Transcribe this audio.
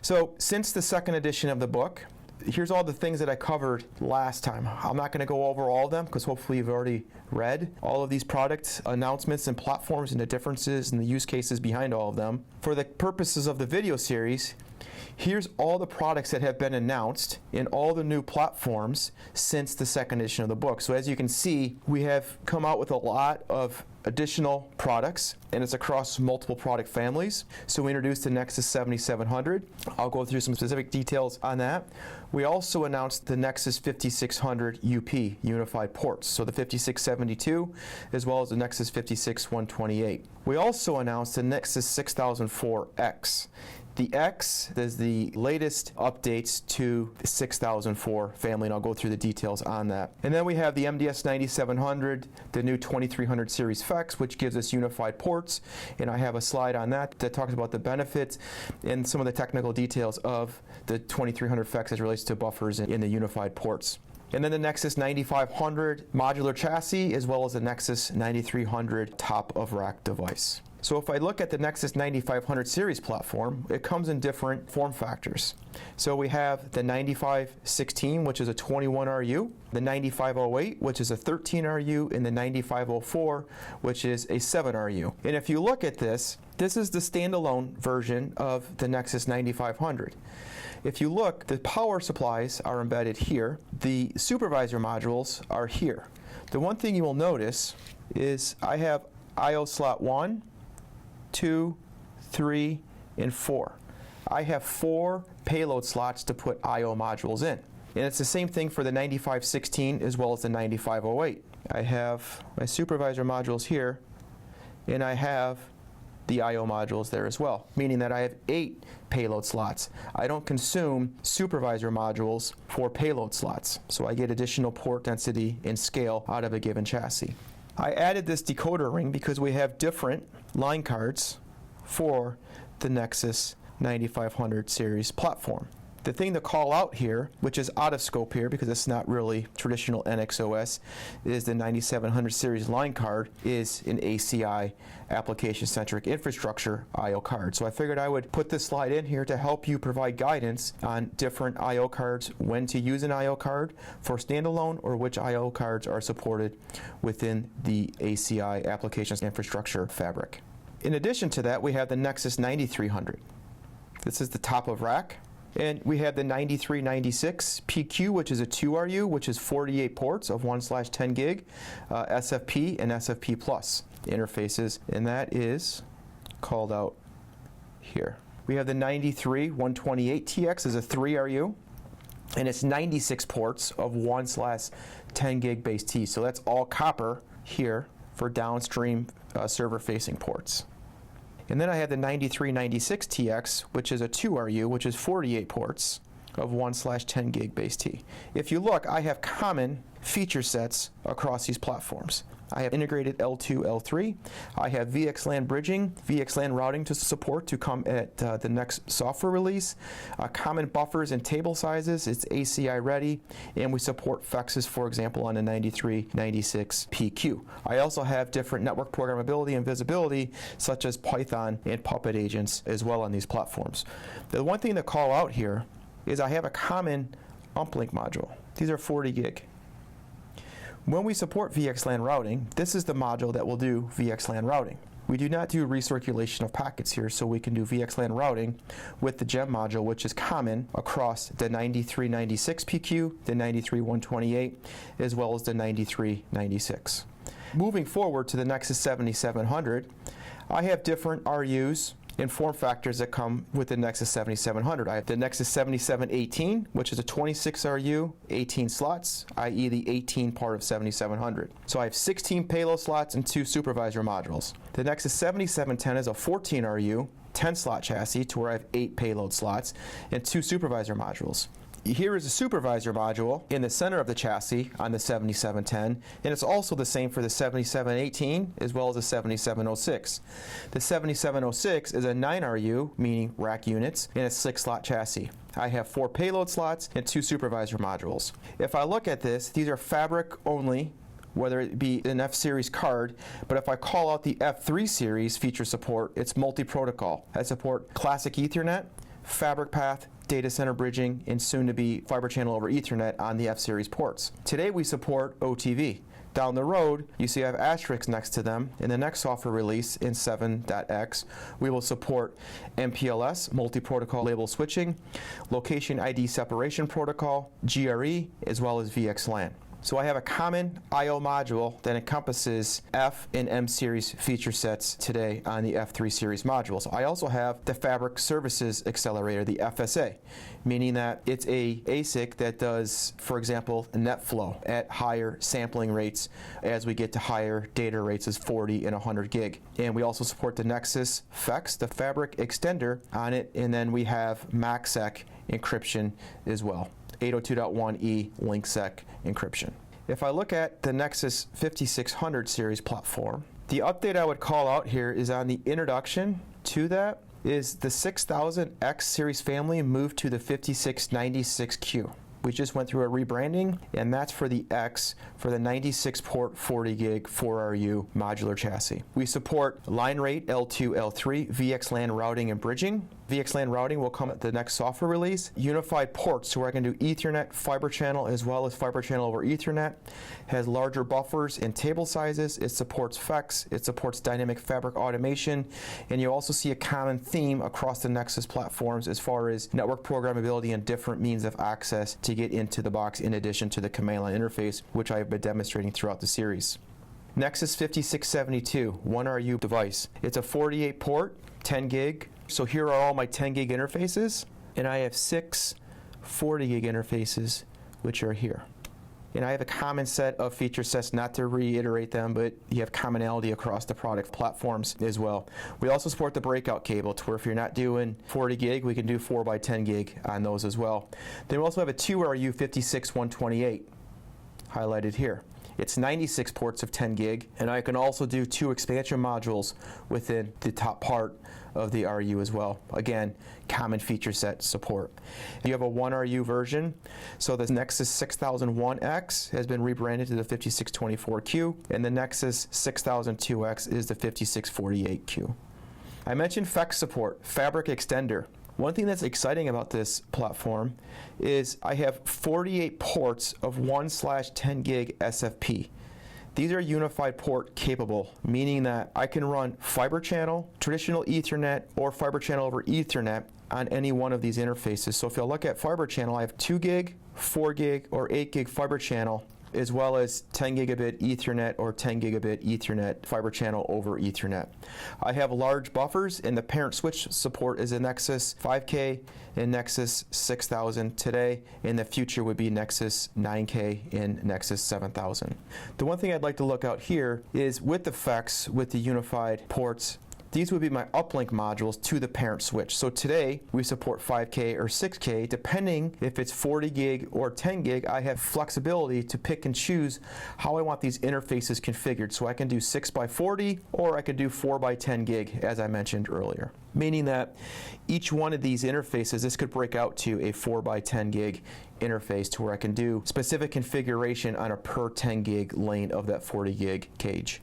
So since the second edition of the book, here's all the things that I covered last time. I'm not going to go over all of them because hopefully you've already read all of these product announcements and platforms and the differences and the use cases behind all of them. For the purposes of the video series, here's all the products that have been announced in all the new platforms since the second edition of the book. So as you can see, we have come out with a lot of additional products, and it's across multiple product families. So we introduced the Nexus 7700. I'll go through some specific details on that. We also announced the Nexus 5600 UP, Unified Ports, so the 5672, as well as the Nexus 56128. We also announced the Nexus 6004X. The X is the latest updates to the 6004 family, and I'll go through the details on that. And then we have the MDS 9700, the new 2300 series FEX, which gives us unified ports, and I have a slide on that that talks about the benefits and some of the technical details of the 2300 FEX as it relates to buffers in the unified ports. And then the Nexus 9500 modular chassis, as well as the Nexus 9300 top-of-rack device. So if I look at the Nexus 9500 series platform, it comes in different form factors. So we have the 9516, which is a 21 RU, the 9508, which is a 13 RU, and the 9504, which is a 7 RU. And if you look at this, this is the standalone version of the Nexus 9500. If you look, the power supplies are embedded here. The supervisor modules are here. The one thing you will notice is I have I/O slot 1, 2, 3, and 4. I have 4 payload slots to put I/O modules in. And it's the same thing for the 9516 as well as the 9508. I have my supervisor modules here, and I have the I/O modules there as well, meaning that I have 8 payload slots. I don't consume supervisor modules for payload slots, so I get additional port density and scale out of a given chassis. I added this decoder ring because we have different line cards for the Nexus 9500 series platform. The thing to call out here, which is out of scope here because it's not really traditional NXOS, is the 9700 series line card is an ACI, application-centric infrastructure I/O card. So I figured I would put this slide in here to help you provide guidance on different I/O cards, when to use an I/O card for standalone, or which I/O cards are supported within the ACI, applications infrastructure fabric. In addition to that, we have the Nexus 9300. This is the top of rack. And we have the 9396 PQ, which is a 2 RU, which is 48 ports of 1/10 gig, SFP and SFP plus interfaces, and that is called out here. We have the 93-128 TX is a 3 RU, and it's 96 ports of 1/10 gig base T. So that's all copper here for downstream server-facing ports. And then I have the 9396 TX, which is a 2 RU, which is 48 ports of 1/10 gig base T. If you look, I have common feature sets across these platforms. I have integrated L2, L3. I have VXLAN bridging, VXLAN routing to support to come at the next software release. Common buffers and table sizes, it's ACI ready, and we support FEXs, for example, on the 9396 PQ. I also have different network programmability and visibility, such as Python and Puppet agents as well on these platforms. The one thing to call out here is I have a common uplink module. These are 40 gig. When we support VXLAN routing, this is the module that will do VXLAN routing. We do not do recirculation of packets here, so we can do VXLAN routing with the GEM module, which is common across the 9396 PQ, the 93-128, as well as the 9396. Moving forward to the Nexus 7700, I have different RUs and form factors that come with the Nexus 7700. I have the Nexus 7718, which is a 26 RU, 18 slots, i.e. the 18 part of 7700. So I have 16 payload slots and 2 supervisor modules. The Nexus 7710 is a 14 RU, 10 slot chassis to where I have 8 payload slots and 2 supervisor modules. Here is a supervisor module in the center of the chassis on the 7710, and it's also the same for the 7718 as well as the 7706. The 7706 is a 9 RU, meaning rack units, and a 6 slot chassis. I have 4 payload slots and 2 supervisor modules. If I look at this, these are fabric only, whether it be an F-Series card, but if I call out the F3 series feature support, it's multi-protocol. I support classic Ethernet, fabric path, data center bridging, and soon to be fiber channel over Ethernet on the F-Series ports. Today we support OTV. Down the road, you see I have asterisks next to them. In the next software release in 7.x, we will support MPLS, multi-protocol label switching, location ID separation protocol, GRE, as well as VXLAN. So I have a common I/O module that encompasses F and M series feature sets today on the F3 series modules. I also have the Fabric Services Accelerator, the FSA, meaning that it's a ASIC that does, for example, NetFlow at higher sampling rates as we get to higher data rates as 40 and 100 gig. And we also support the Nexus FEX, the Fabric Extender on it, and then we have MACsec encryption as well. 802.1e LinkSec encryption. If I look at the Nexus 5600 series platform, the update I would call out here is on the introduction to that is the 6000X series family moved to the 5696Q. We just went through a rebranding, and that's for the X for the 96 port 40 gig 4RU modular chassis. We support line rate L2, L3, VXLAN routing and bridging. VXLAN routing will come at the next software release. Unified ports, so I can do Ethernet, fiber channel, as well as fiber channel over Ethernet. Has larger buffers and table sizes. It supports FEX. It supports dynamic fabric automation. And you also see a common theme across the Nexus platforms as far as network programmability and different means of access to get into the box in addition to the command line interface, which I have been demonstrating throughout the series. Nexus 5672, 1RU device. It's a 48 port, 10 gig. So here are all my 10 gig interfaces, and I have 6 40 gig interfaces, which are here. And I have a common set of feature sets, not to reiterate them, but you have commonality across the product platforms as well. We also support the breakout cable to where if you're not doing 40 gig, we can do 4x10 gig on those as well. Then we also have a 2RU 56128 highlighted here. It's 96 ports of 10 gig, and I can also do 2 expansion modules within the top part of the RU as well. Again, common feature set support. You have a 1RU version, so the Nexus 6001X has been rebranded to the 5624Q, and the Nexus 6002X is the 5648Q. I mentioned FEX support, Fabric Extender. One thing that's exciting about this platform is I have 48 ports of 1/10 gig SFP. These are unified port capable, meaning that I can run fiber channel, traditional Ethernet, or fiber channel over Ethernet on any one of these interfaces. So if you'll look at fiber channel, I have 2 gig, 4 gig, or 8 gig fiber channel, as well as 10 gigabit Ethernet or 10 gigabit Ethernet fiber channel over Ethernet. I have large buffers, and the parent switch support is a Nexus 5K and Nexus 6000 today. In the future would be Nexus 9K and Nexus 7000. The one thing I'd like to look out here is with the FEX, with the unified ports, these would be my uplink modules to the parent switch. So today, we support 5K or 6K, depending if it's 40 gig or 10 gig, I have flexibility to pick and choose how I want these interfaces configured. So I can do 6x40 or I could do 4x10 gig, as I mentioned earlier. Meaning that each one of these interfaces, this could break out to a 4x10 gig interface to where I can do specific configuration on a per 10 gig lane of that 40 gig cage.